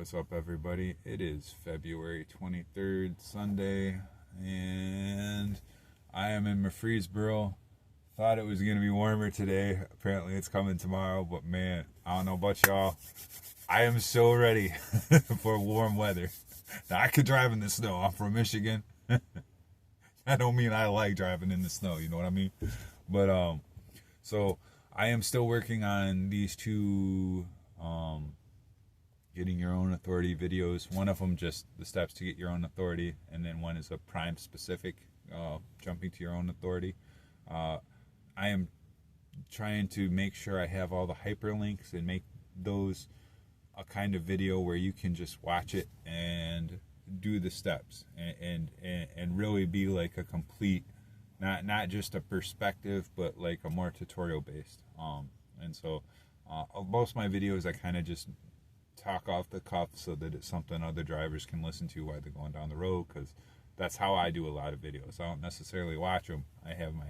What's up, everybody? It is February 23rd, Sunday, and I am in Murfreesboro. Thought it was going to be warmer today. Apparently it's coming tomorrow, but man, I don't know about y'all. I am so ready for warm weather. Now, I could drive in the snow. I'm from Michigan. I don't mean I like driving in the snow, you know what I mean? But, so I am still working on these two, getting your own authority videos. One of them just the steps to get your own authority, and then one is a prime specific, jumping to your own authority. I am trying to make sure I have all the hyperlinks and make those a kind of video where you can just watch it and do the steps and really be like a complete, not just a perspective, but like a more tutorial based. And so most of my videos I kind of just talk off the cuff so that it's something other drivers can listen to while they're going down the road, because that's how I do a lot of videos. I don't necessarily watch them. I have my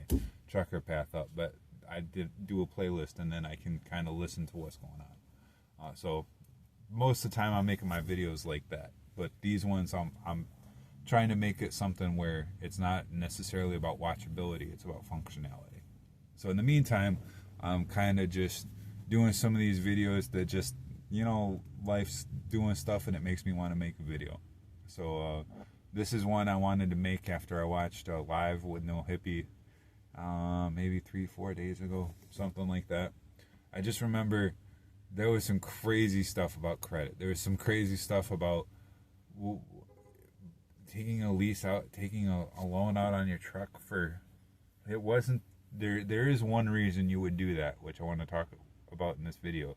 trucker path up, but I did do a playlist, and then I can kind of listen to what's going on. So most of the time I'm making my videos like that, but these ones I'm trying to make it something where it's not necessarily about watchability, it's about functionality. So in the meantime, I'm kind of just doing some of these videos that just, you know, life's doing stuff and it makes me want to make a video. So this is one I wanted to make after I watched Live with No Hippie maybe 3-4 days ago, something like that. I just remember there was some crazy stuff about credit. There was some crazy stuff about taking a lease out, taking a loan out on your truck for, it wasn't, there is one reason you would do that, which I want to talk about in this video.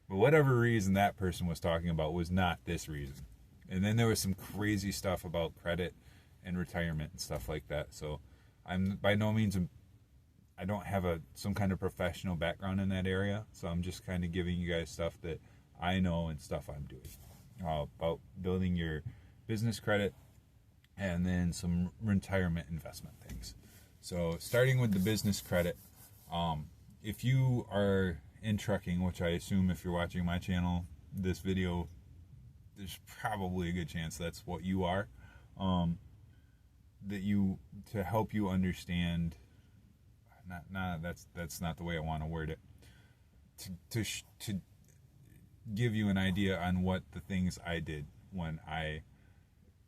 But whatever reason that person was talking about was not this reason. And then there was some crazy stuff about credit and retirement and stuff like that. So I'm by no means, I don't have some kind of professional background in that area. So I'm just kind of giving you guys stuff that I know and stuff I'm doing about building your business credit and then some retirement investment things. So starting with the business credit, if you are in trucking, which I assume if you're watching my channel, this video, there's probably a good chance that's what you are, to help you understand, that's not the way I want to word it, to give you an idea on what the things I did when I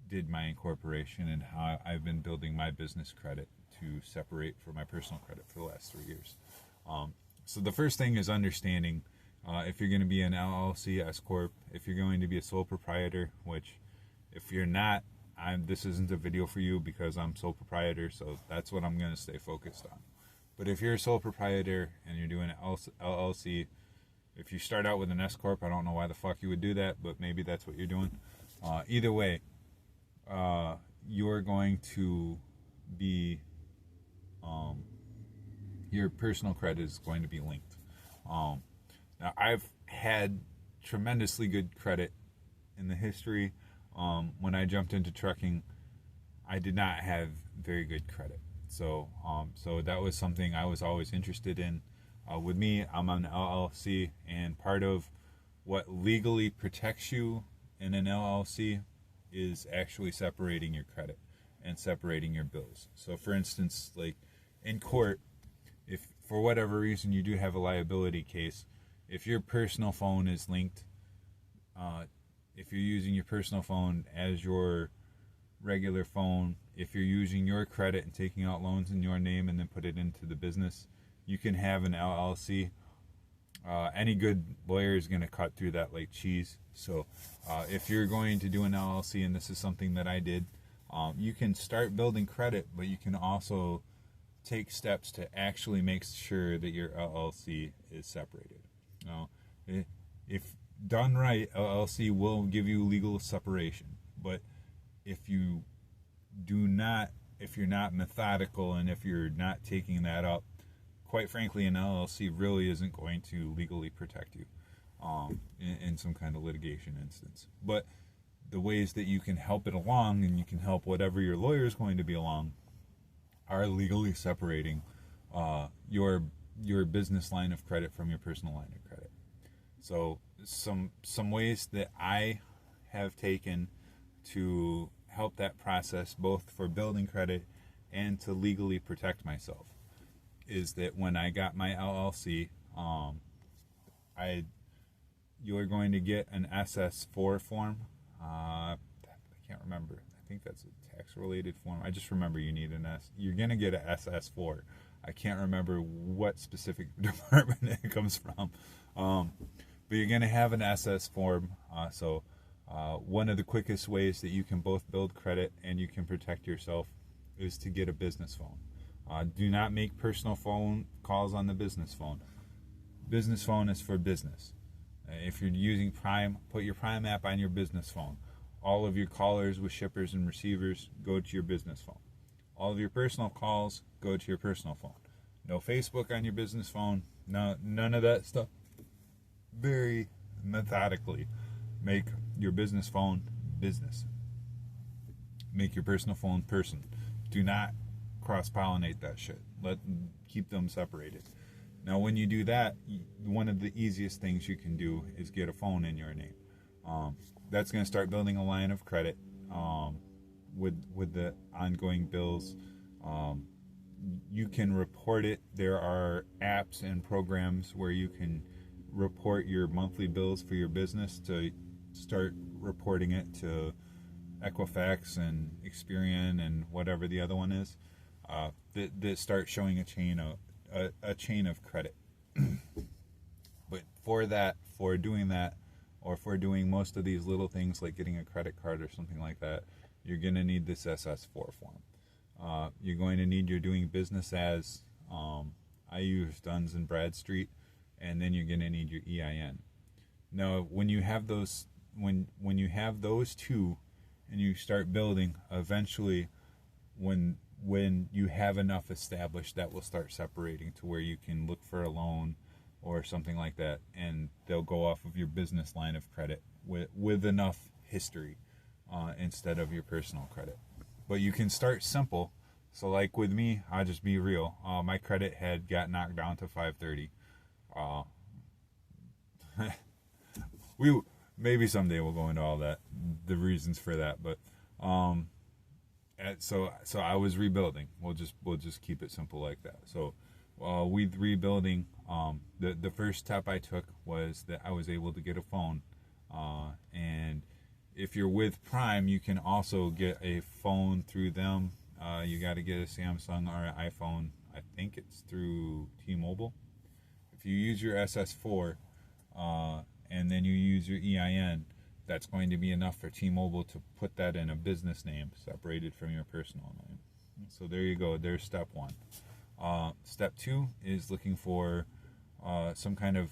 did my incorporation and how I've been building my business credit to separate from my personal credit for the last 3 years. So the first thing is understanding if you're going to be an LLC, S Corp, if you're going to be a sole proprietor, which if you're not, this isn't a video for you because I'm sole proprietor, so that's what I'm going to stay focused on. But if you're a sole proprietor and you're doing an LLC, if you start out with an S Corp, I don't know why the fuck you would do that, but maybe that's what you're doing. Either way, you're going to be, your personal credit is going to be linked. Now, I've had tremendously good credit in the history. When I jumped into trucking, I did not have very good credit. So that was something I was always interested in. With me, I'm on an LLC, and part of what legally protects you in an LLC is actually separating your credit and separating your bills. So for instance, like in court, if for whatever reason you do have a liability case, if your personal phone is linked, if you're using your personal phone as your regular phone, if you're using your credit and taking out loans in your name and then put it into the business, you can have an LLC. Any good lawyer is going to cut through that like cheese. So if you're going to do an LLC, and this is something that I did, you can start building credit, but you can also take steps to actually make sure that your LLC is separated. Now, if done right, LLC will give you legal separation. But if you're not methodical, and if you're not taking that up, quite frankly, an LLC really isn't going to legally protect you in some kind of litigation instance. But the ways that you can help it along, and you can help whatever your lawyer is going to be along, are legally separating your business line of credit from your personal line of credit. So some ways that I have taken to help that process, both for building credit and to legally protect myself, is that when I got my LLC, you're going to get an SS4 form. I can't remember. I think that's a tax-related form. I just remember you need an S. You're going to get an SS4. I can't remember what specific department it comes from. But you're going to have an SS form. So one of the quickest ways that you can both build credit and you can protect yourself is to get a business phone. Do not make personal phone calls on the business phone. Business phone is for business. If you're using Prime, put your Prime app on your business phone. All of your callers with shippers and receivers go to your business phone. All of your personal calls go to your personal phone. No Facebook on your business phone. No, none of that stuff. Very methodically make your business phone business. Make your personal phone person. Do not cross-pollinate that shit. Keep them separated. Now, when you do that, one of the easiest things you can do is get a phone in your name. That's going to start building a line of credit with the ongoing bills. You can report it. There are apps and programs where you can report your monthly bills for your business to start reporting it to Equifax and Experian and whatever the other one is. That start showing a chain of credit. But for doing that, or for doing most of these little things like getting a credit card or something like that, you're going to need this SS4 form. You're going to need your doing business as, I use Duns and Bradstreet, and then you're going to need your EIN. Now, when you have those, when you have those two, and you start building, eventually, when you have enough established, that will start separating to where you can look for a loan or something like that, and they'll go off of your business line of credit with enough history instead of your personal credit. But you can start simple. So like with me, I'll just be real. My credit had got knocked down to 530. Maybe someday we'll go into all that, the reasons for that, but so I was rebuilding. We'll just keep it simple like that. So with rebuilding, the first step I took was that I was able to get a phone, and if you're with Prime, you can also get a phone through them. You got to get a Samsung or an iPhone. I think it's through T-Mobile. If you use your SS4 and then you use your EIN, that's going to be enough for T-Mobile to put that in a business name separated from your personal name. So there you go. There's step one. Step two is looking for some kind of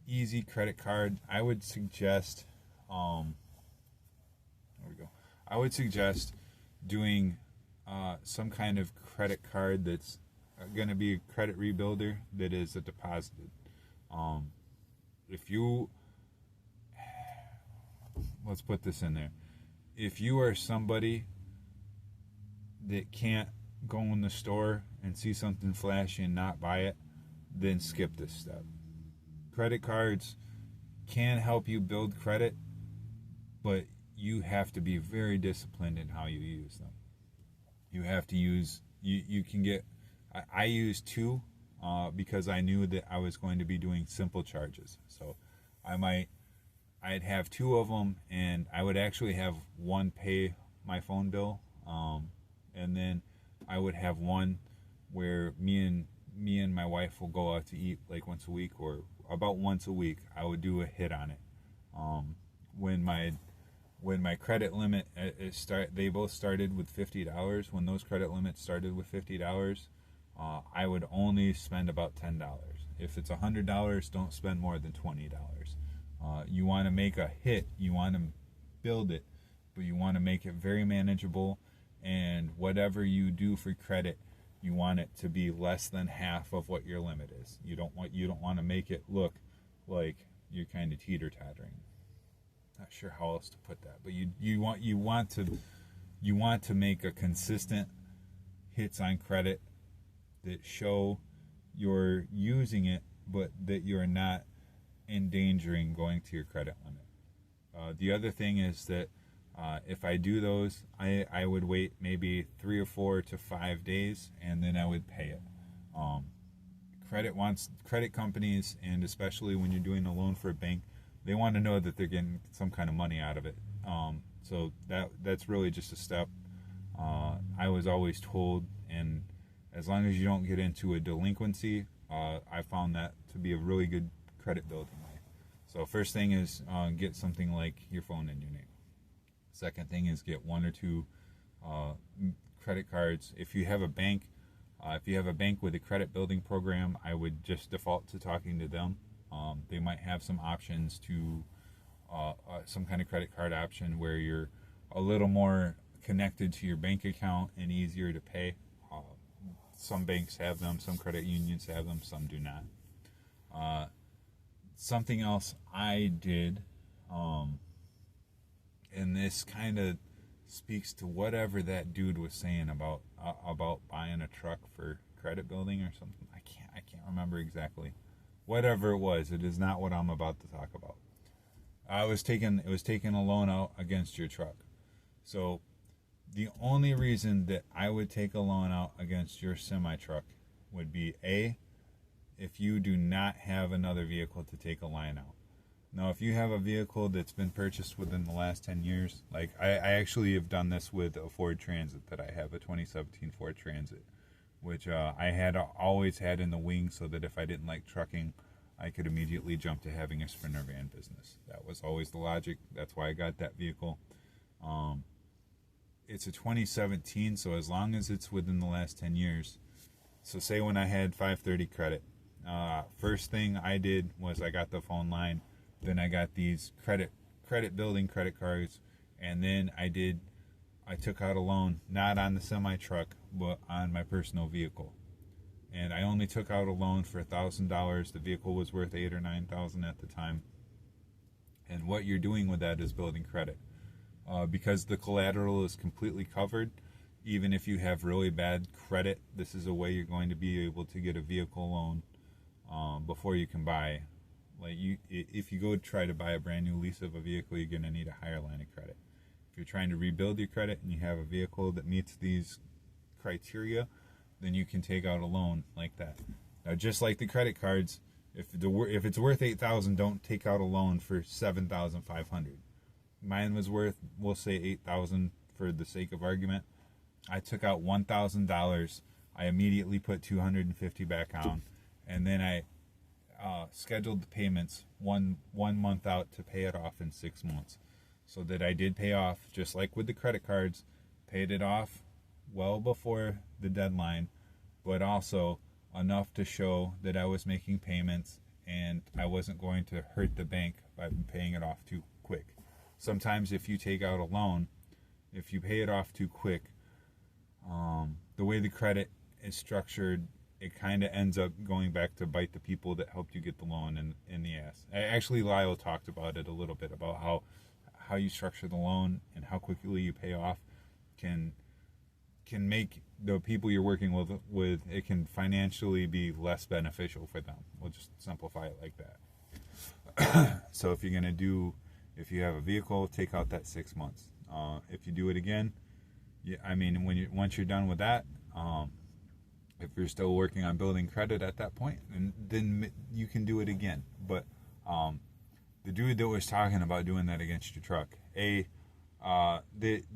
easy credit card. I would suggest, I would suggest doing some kind of credit card that's going to be a credit rebuilder that is a deposited. Let's put this in there. If you are somebody that can't go in the store and see something flashy and not buy it, then skip this step. Credit cards can help you build credit, but you have to be very disciplined in how you use them. You have to use, you can get, I used two because I knew that I was going to be doing simple charges. So I'd have two of them, and I would actually have one pay my phone bill, and then I would have one where me and my wife will go out to eat like once a week, or about once a week. I would do a hit on it. When my credit limit they both started with $50. When those credit limits started with $50, I would only spend about $10. If it's $100, don't spend more than $20. You want to make a hit, you want to build it, but you want to make it very manageable, and whatever you do for credit, you want it to be less than half of what your limit is. You don't want to make it look like you're kind of teeter-tottering. Not sure how else to put that, but you want to make a consistent hits on credit that show you're using it, but that you're not endangering going to your credit limit. The other thing is that if I do those, I would wait maybe 3 or 4 to 5 days, and then I would pay it. Credit companies, and especially when you're doing a loan for a bank, they want to know that they're getting some kind of money out of it. So that's really just a step. I was always told, and as long as you don't get into a delinquency, I found that to be a really good credit building way. So first thing is get something like your phone in your name. Second thing is get 1 or 2 credit cards. If you have a bank with a credit building program, I would just default to talking to them. They might have some options to some kind of credit card option where you're a little more connected to your bank account and easier to pay. Some banks have them, some credit unions have them, some do not. Something else I did, and this kind of speaks to whatever that dude was saying about buying a truck for credit building or something. I can't remember exactly. Whatever it was, it is not what I'm about to talk about. It was taking a loan out against your truck. So the only reason that I would take a loan out against your semi truck would be if you do not have another vehicle to take a line out. Now, if you have a vehicle that's been purchased within the last 10 years, like I actually have done this with a Ford Transit that I have, a 2017 Ford Transit, which I had always had in the wing so that if I didn't like trucking, I could immediately jump to having a Sprinter van business. That was always the logic. That's why I got that vehicle. It's a 2017, so as long as it's within the last 10 years. So say when I had 530 credit, first thing I did was I got the phone line. Then I got these credit building credit cards, and then I took out a loan, not on the semi truck, but on my personal vehicle. And I only took out a loan for $1,000. The vehicle was worth $8,000 or $9,000 at the time. And what you're doing with that is building credit, because the collateral is completely covered. Even if you have really bad credit, this is a way you're going to be able to get a vehicle loan before you can buy. Like if you go try to buy a brand new lease of a vehicle, you're going to need a higher line of credit. If you're trying to rebuild your credit and you have a vehicle that meets these criteria, then you can take out a loan like that. Now, just like the credit cards, if it's worth $8,000, don't take out a loan for $7,500. Mine was worth, we'll say $8,000 for the sake of argument. I took out $1,000. I immediately put $250 back on, and then I scheduled the payments one month out to pay it off in 6 months, so that I did pay off, just like with the credit cards, paid it off well before the deadline, but also enough to show that I was making payments and I wasn't going to hurt the bank by paying it off too quick. Sometimes if you take out a loan, if you pay it off too quick, the way the credit is structured, it kind of ends up going back to bite the people that helped you get the loan in the ass. Actually, Lyle talked about it a little bit, about how you structure the loan and how quickly you pay off can make the people you're working with it can financially be less beneficial for them. We'll just simplify it like that. So if you have a vehicle, take out that 6 months. If you do it again, once you're done with that, if you're still working on building credit at that point, then you can do it again. But the dude that was talking about doing that against your truck, the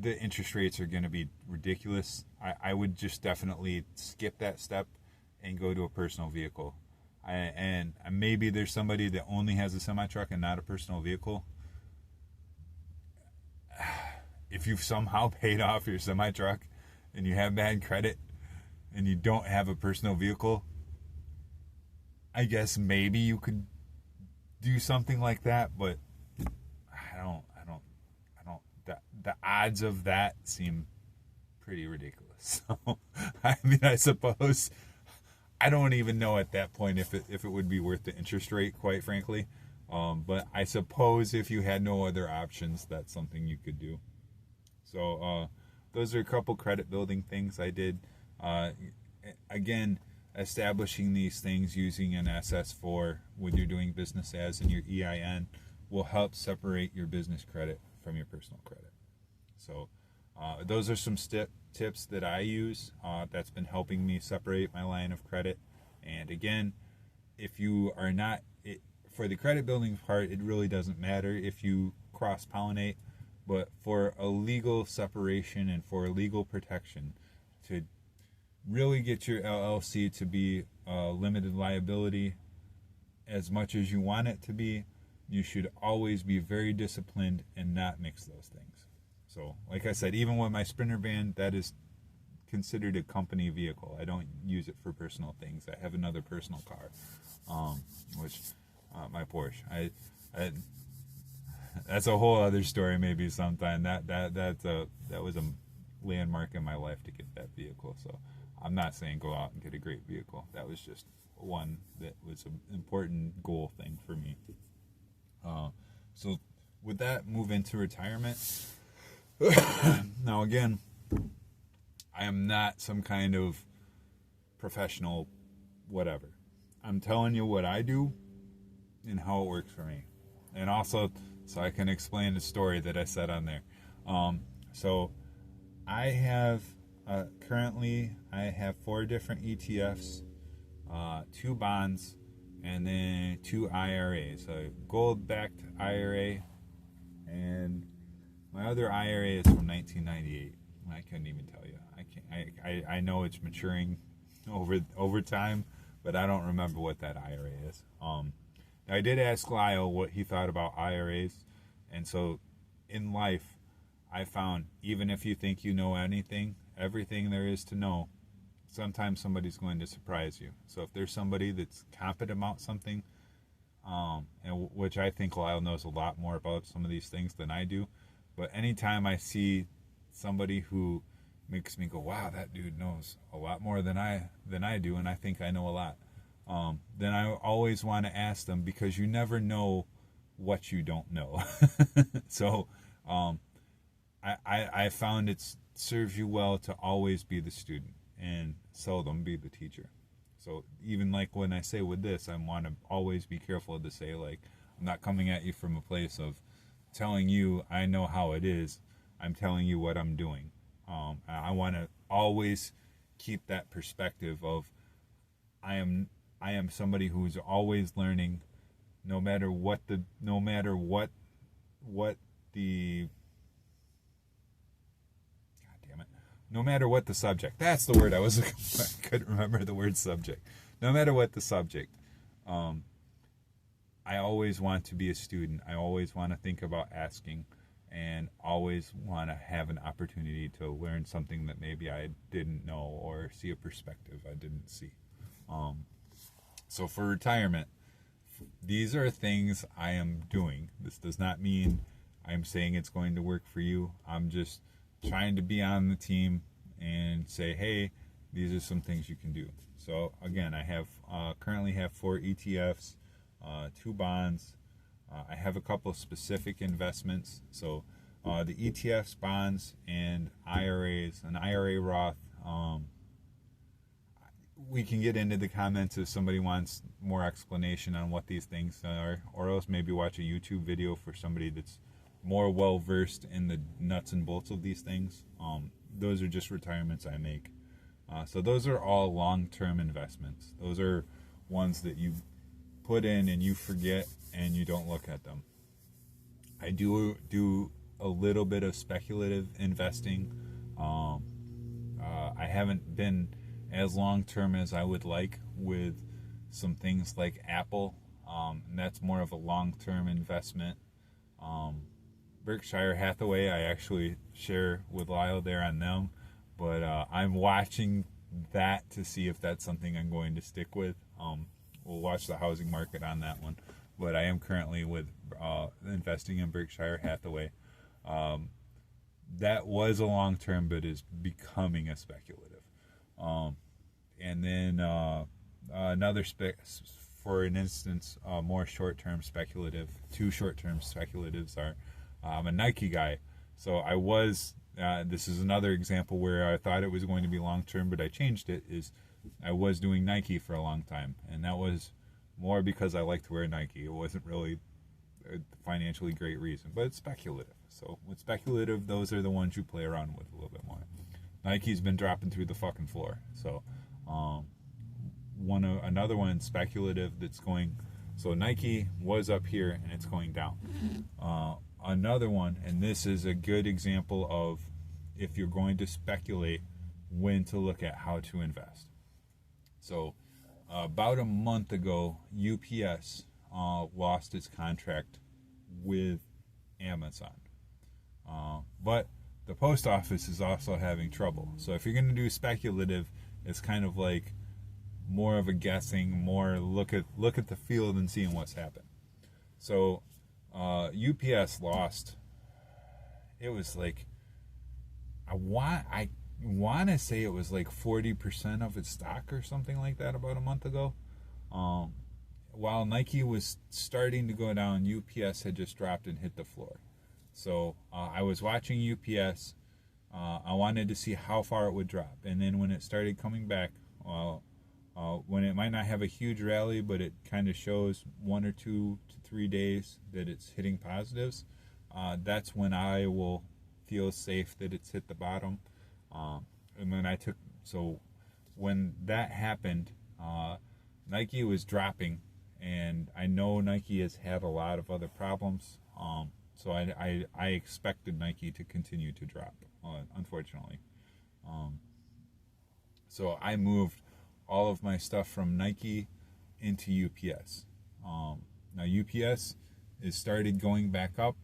interest rates are going to be ridiculous. I would just definitely skip that step and go to a personal vehicle. And maybe there's somebody that only has a semi-truck and not a personal vehicle. If you've somehow paid off your semi-truck and you have bad credit and you don't have a personal vehicle, I guess maybe you could do something like that, but the odds of that seem pretty ridiculous. So, I suppose I don't even know at that point if it would be worth the interest rate, quite frankly. But I suppose if you had no other options, that's something you could do. So those are a couple credit building things I did. Again, establishing these things using an SS4 when you're doing business as in your EIN. will help separate your business credit from your personal credit. So those are some tips that I use that's been helping me separate my line of credit. And again, if you are not, for the credit building part, it really doesn't matter if you cross-pollinate, but for a legal separation and for legal protection, to really get your LLC to be limited liability as much as you want it to be, you should always be very disciplined and not mix those things. So, like I said, even with my Sprinter van, that is considered a company vehicle. I don't use it for personal things. I have another personal car, which my Porsche. I that's a whole other story. Maybe sometime. That was a landmark in my life to get that vehicle. So I'm not saying go out and get a great vehicle. That was just one that was an important goal thing for me. So with that, move into retirement. Now again, I am not some kind of professional whatever. I'm telling you what I do and how it works for me. And also, so I can explain the story that I said on there. So I have, currently, I have 4 different ETFs, 2 bonds, and then 2 IRAs. A gold-backed IRA, and my other IRA is from 1998. I couldn't even tell you. I know it's maturing over time, but I don't remember what that IRA is. I did ask Lyle what he thought about IRAs, and so in life, I found even if you think you know everything there is to know, sometimes somebody's going to surprise you. So if there's somebody that's competent about something, and which I think Lyle knows a lot more about some of these things than I do, but anytime I see somebody who makes me go, wow, that dude knows a lot more than I do, and I think I know a lot, then I always want to ask them, because you never know what you don't know. So I found it serves you well to always be the student and seldom be the teacher. So even like when I say with this, I want to always be careful to say, like, I'm not coming at you from a place of telling you I know how it is. I'm telling you what I'm doing. I want to always keep that perspective of I am somebody who's always learning, no matter what the subject. That's the word I was looking for. I couldn't remember the word subject. No matter what the subject, I always want to be a student. I always want to think about asking, and always want to have an opportunity to learn something that maybe I didn't know, or see a perspective I didn't see. So for retirement, these are things I am doing. This does not mean I'm saying it's going to work for you. I'm just trying to be on the team and say, hey, these are some things you can do. So again, I have currently have 4 ETFs, 2 bonds. I have a couple of specific investments. So the ETFs, bonds, and IRAs, an IRA Roth. We can get into the comments if somebody wants more explanation on what these things are, or else maybe watch a YouTube video for somebody that's more well versed in the nuts and bolts of these things. Those are just retirements I make. So those are all long-term investments. Those are ones that you put in and you forget and you don't look at them. I do a little bit of speculative investing. I haven't been as long-term as I would like with some things like Apple, and that's more of a long-term investment. Berkshire Hathaway, I actually share with Lyle there on them, but I'm watching that to see if that's something I'm going to stick with. We'll watch the housing market on that one, but I am currently with investing in Berkshire Hathaway. That was a long-term, but is becoming a speculative. And then another for an instance, more short-term speculative. 2 short-term speculatives are, I'm a Nike guy, so I was. This is another example where I thought it was going to be long-term, but I changed it. I was doing Nike for a long time, and that was more because I liked to wear Nike. It wasn't really a financially great reason, but it's speculative. So with speculative, those are the ones you play around with a little bit more. Nike's been dropping through the fucking floor. So another one speculative that's going. So Nike was up here and it's going down. Another one, and this is a good example of if you're going to speculate, when to look at how to invest. So about a month ago, UPS lost its contract with Amazon. But the post office is also having trouble. So if you're going to do speculative, it's kind of like more of a guessing, more look at the field and seeing what's happened. So UPS lost. It was like I want to say it was like 40% of its stock or something like that about a month ago. While Nike was starting to go down, UPS had just dropped and hit the floor. So I was watching UPS. I wanted to see how far it would drop, and then when it started coming back, when it might not have a huge rally, but it kind of shows 1 or 2 to 3 days that it's hitting positives, that's when I will feel safe that it's hit the bottom. And when that happened, Nike was dropping, and I know Nike has had a lot of other problems. So I expected Nike to continue to drop, unfortunately. So I moved all of my stuff from Nike into UPS. Now UPS is started going back up.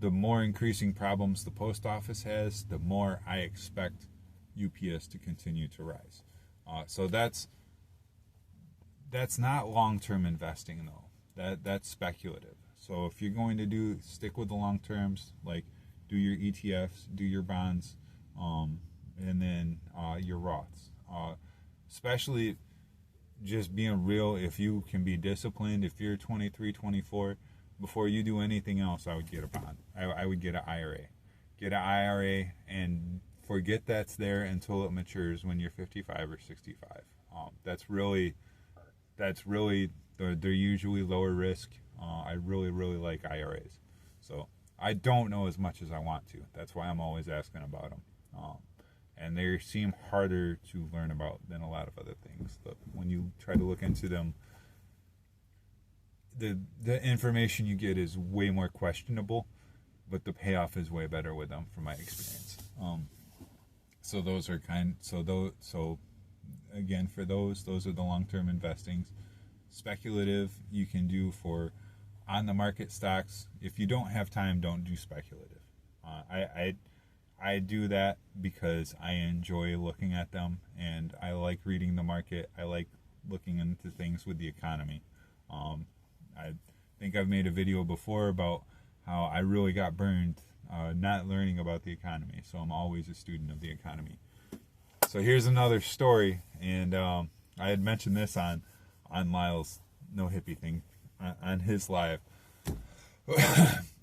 The more increasing problems the post office has, the more I expect UPS to continue to rise. So that's not long-term investing though. That's speculative. So if you're going to stick with the long terms, like do your ETFs, do your bonds, and then your Roths. Especially just being real, if you can be disciplined, if you're 23, 24, before you do anything else, I would get a bond. I would get an IRA. Get an IRA and forget that's there until it matures when you're 55 or 65. That's really, they're usually lower risk. I really like IRAs. So I don't know as much as I want to. That's why I'm always asking about them. And they seem harder to learn about than a lot of other things. But when you try to look into them, the information you get is way more questionable, but the payoff is way better with them from my experience. So those are again, for those are the long-term investings. Speculative you can do for on the market stocks. If you don't have time, don't do speculative. I do that because I enjoy looking at them and I like reading the market. I like looking into things with the economy. I think I've made a video before about how I really got burned not learning about the economy. So I'm always a student of the economy. So here's another story, and I had mentioned this on Lyle's No Hippie thing on his live.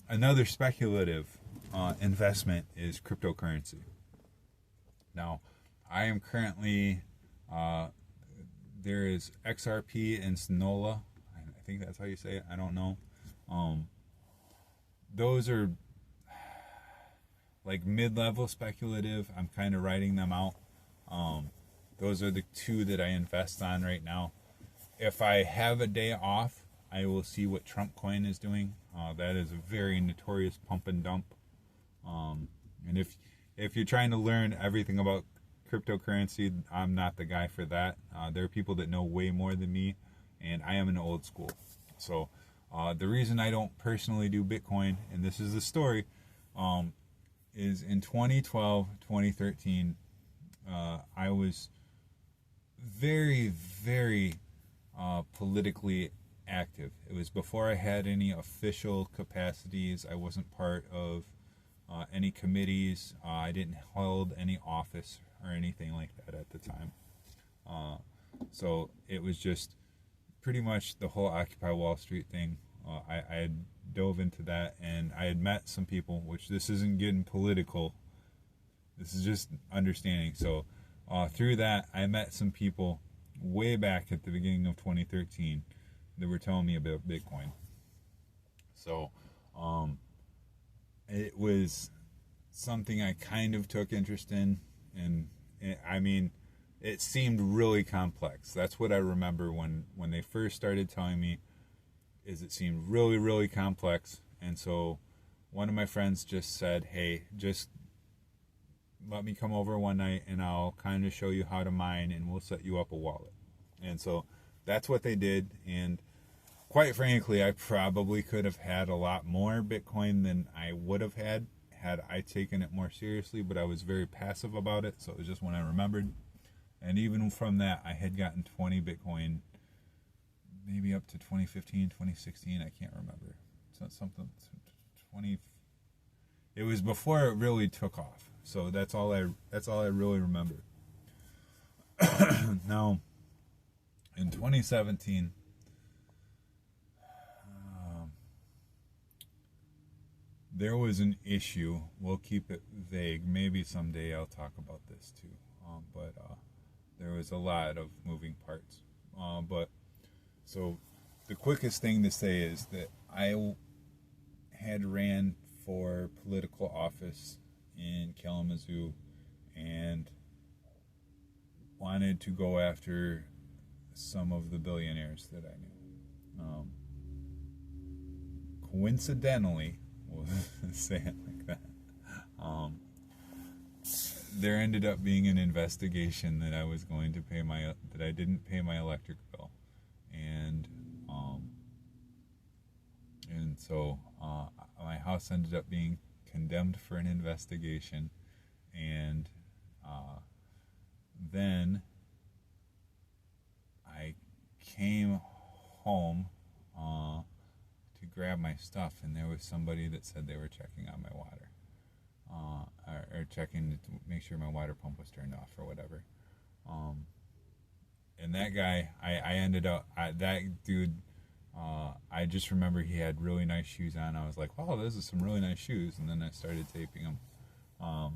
Another speculative investment is cryptocurrency. Now, I am currently there is XRP and Sonola. I think that's how you say it. I don't know. Those are like mid-level speculative. I'm kind of writing them out. Those are the two that I invest on right now. If I have a day off, I will see what Trump coin is doing. That is a very notorious pump and dump. And if you're trying to learn everything about cryptocurrency, I'm not the guy for that. There are people that know way more than me, and I am an old school. So the reason I don't personally do Bitcoin, and this is the story, is in 2012, 2013, I was very, very politically active. It was before I had any official capacities. I wasn't part of any committees. I didn't hold any office or anything like that at the time. So it was just pretty much the whole Occupy Wall Street thing. I had dove into that, and I had met some people, which this isn't getting political. This is just understanding. So through that, I met some people way back at the beginning of 2013 that were telling me about Bitcoin. So it was something I kind of took interest in, and I mean, it seemed really complex. That's what I remember when they first started telling me, is it seemed really, really complex. And so one of my friends just said, hey, just let me come over one night and I'll kind of show you how to mine, and we'll set you up a wallet. And so that's what they did. And quite frankly, I probably could have had a lot more Bitcoin than I would have had I taken it more seriously, but I was very passive about it. So it was just when I remembered. And even from that, I had gotten 20 Bitcoin, maybe up to 2015, 2016. I can't remember. So something 20. It was before it really took off. So that's all I really remember. Now, in 2017, there was an issue. We'll keep it vague. Maybe someday I'll talk about this too. But there was a lot of moving parts. But so the quickest thing to say is that I had ran for political office in Kalamazoo and wanted to go after some of the billionaires that I knew. Coincidentally, we'll say it like that, there ended up being an investigation that I was going to pay that I didn't pay my electric bill, and so my house ended up being condemned for an investigation, and then I came home to grab my stuff, and there was somebody that said they were checking on my water, or checking to make sure my water pump was turned off or whatever. And that guy, I ended up, that dude, I just remember he had really nice shoes on. I was like, wow, those are some really nice shoes. And then I started taping them. I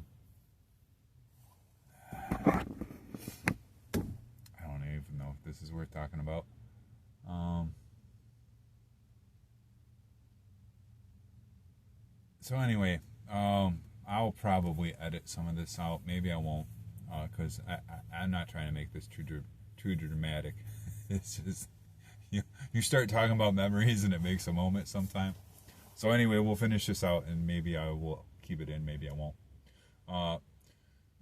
don't even know if this is worth talking about. So anyway, I'll probably edit some of this out. Maybe I won't, because I'm not trying to make this too dramatic. It's just, you start talking about memories and it makes a moment sometime. So anyway, we'll finish this out, and maybe I will keep it in, maybe I won't.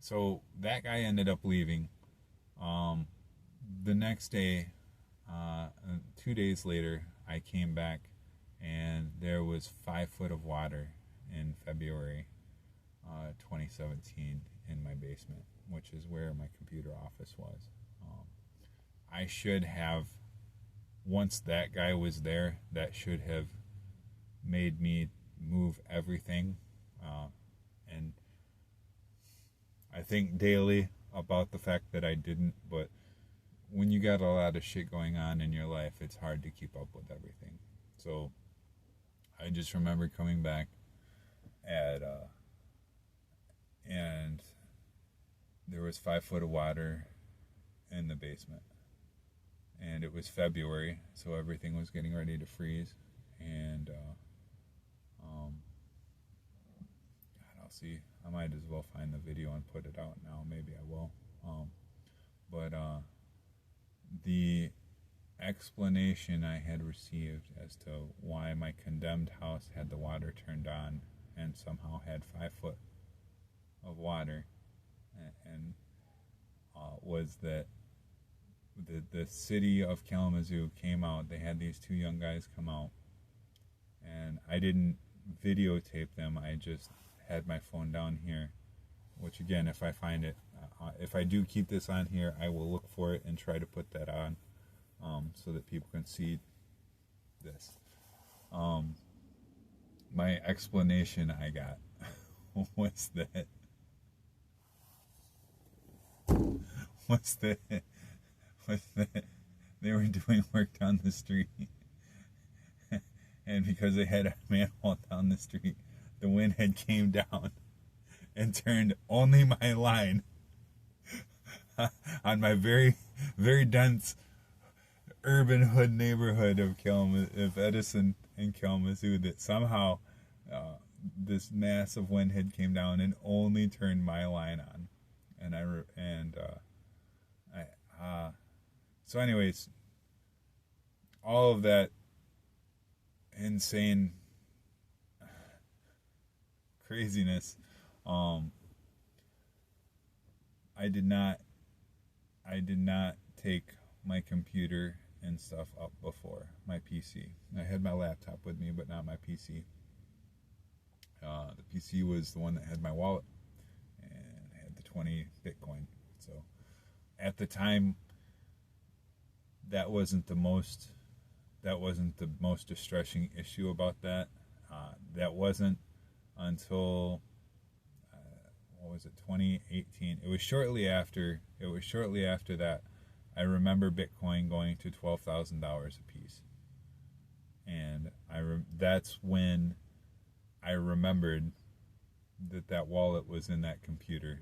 So that guy ended up leaving. The next day, 2 days later, I came back, and there was 5 foot of water in February 2017 in my basement, which is where my computer office was. I should have, once that guy was there, that should have made me move everything. And I think daily about the fact that I didn't, but when you got a lot of shit going on in your life, it's hard to keep up with everything. So I just remember coming back and there was 5 foot of water in the basement. And it was February, so everything was getting ready to freeze. And God, I'll see. I might as well find the video and put it out now. Maybe I will. But the explanation I had received as to why my condemned house had the water turned on and somehow had 5 foot of water, and was that the city of Kalamazoo came out. They had these 2 young guys come out, and I didn't videotape them. I just had my phone down here, which again, if I find it, if I do keep this on here, I will look for it and try to put that on, so that people can see this. My explanation I got was that they were doing work down the street, and because they had a manhole down the street, the wind had came down and turned only my line on my very, very dense urban hood neighborhood of Edison in Kalamazoo that somehow this massive wind had came down and only turned my line on, so anyways, all of that insane craziness, I did not take my computer and stuff up before, my PC. I had my laptop with me, but not my PC. The PC was the one that had my wallet and had the 20 Bitcoin. So at the time, that wasn't the most distressing issue about that. That wasn't until 2018. It was shortly after that I remember Bitcoin going to $12,000 a piece, and that's when I remembered that wallet was in that computer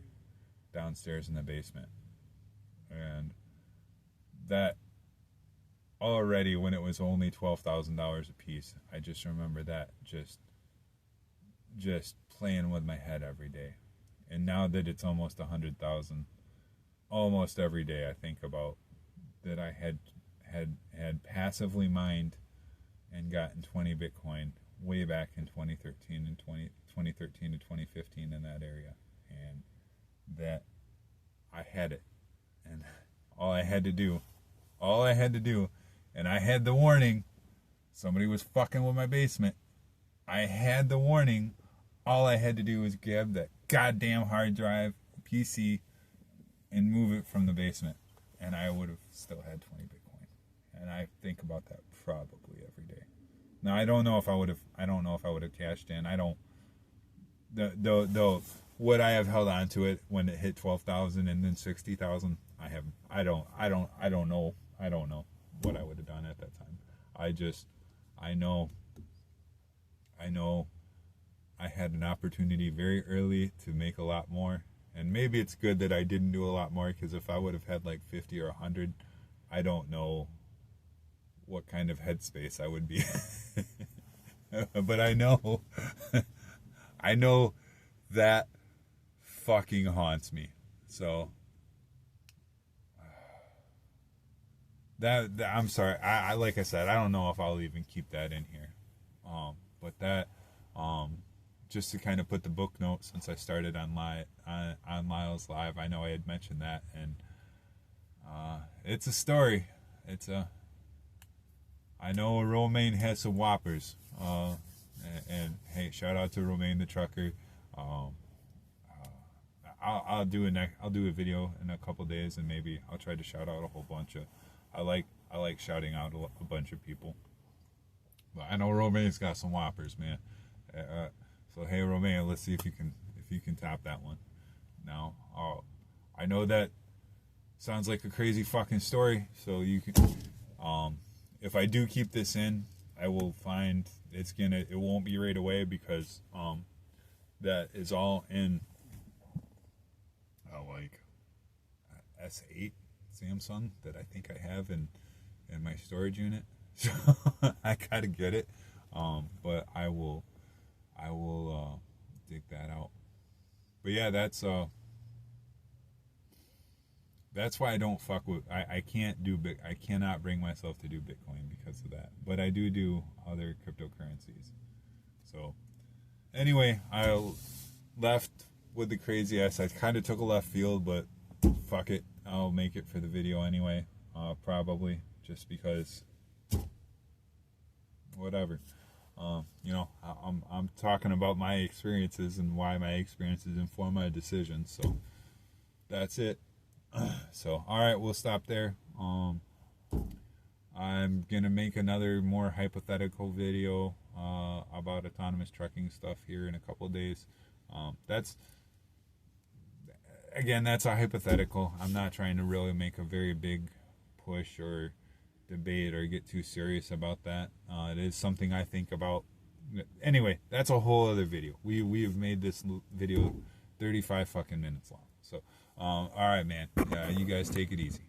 downstairs in the basement. And that already, when it was only $12,000 a piece, I just remember that just playing with my head every day. And now that it's almost 100,000, almost every day I think about that I had passively mined and gotten 20 Bitcoin way back in 2013 and 2013 to 2015 in that area, and that I had it, and all I had to do, and I had the warning, somebody was fucking with my basement. I had the warning. All I had to do was grab that goddamn hard drive PC and move it from the basement, and I would have still had 20 Bitcoin. And I think about that probably every day. Now I don't know if I would have cashed in. Though would I have held on to it when it hit 12,000 and then 60,000? I don't know what I would have done at that time. I know I had an opportunity very early to make a lot more, and maybe it's good that I didn't do a lot more, because if I would have had like 50 or 100, I don't know what kind of headspace I would be. But I know that fucking haunts me. So that I'm sorry. I like I said, I don't know if I'll even keep that in here. But that just to kind of put the book note, since I started on Lyle's Live, I know I had mentioned that, and it's a story. I know Romaine has some whoppers, and hey, shout out to Romaine the trucker. I'll do a video in a couple days, and maybe I'll try to shout out a whole bunch of. I like shouting out a bunch of people. But I know Romaine's got some whoppers, man. So hey, Romaine, let's see if you can top that one. Now, I know that sounds like a crazy fucking story. So you can, if I do keep this in, I will find it won't be right away, because that is all in like S8 Samsung that I think I have in my storage unit. So I gotta get it. But I will dig that out. But yeah, that's why I don't fuck with. I cannot bring myself to do Bitcoin because of that. But I do other cryptocurrencies. So anyway, I left with the crazy ass. I kind of took a left field, but fuck it. I'll make it for the video anyway. Probably just because. Whatever. I'm talking about my experiences and why my experiences inform my decisions. So that's it. So all right, we'll stop there. I'm gonna make another more hypothetical video about autonomous trucking stuff here in a couple of days. That's a hypothetical. I'm not trying to really make a very big push or debate or get too serious about that. It is something I think about. Anyway, that's a whole other video. We've made this video 35 fucking minutes long. So all right, man. You guys take it easy.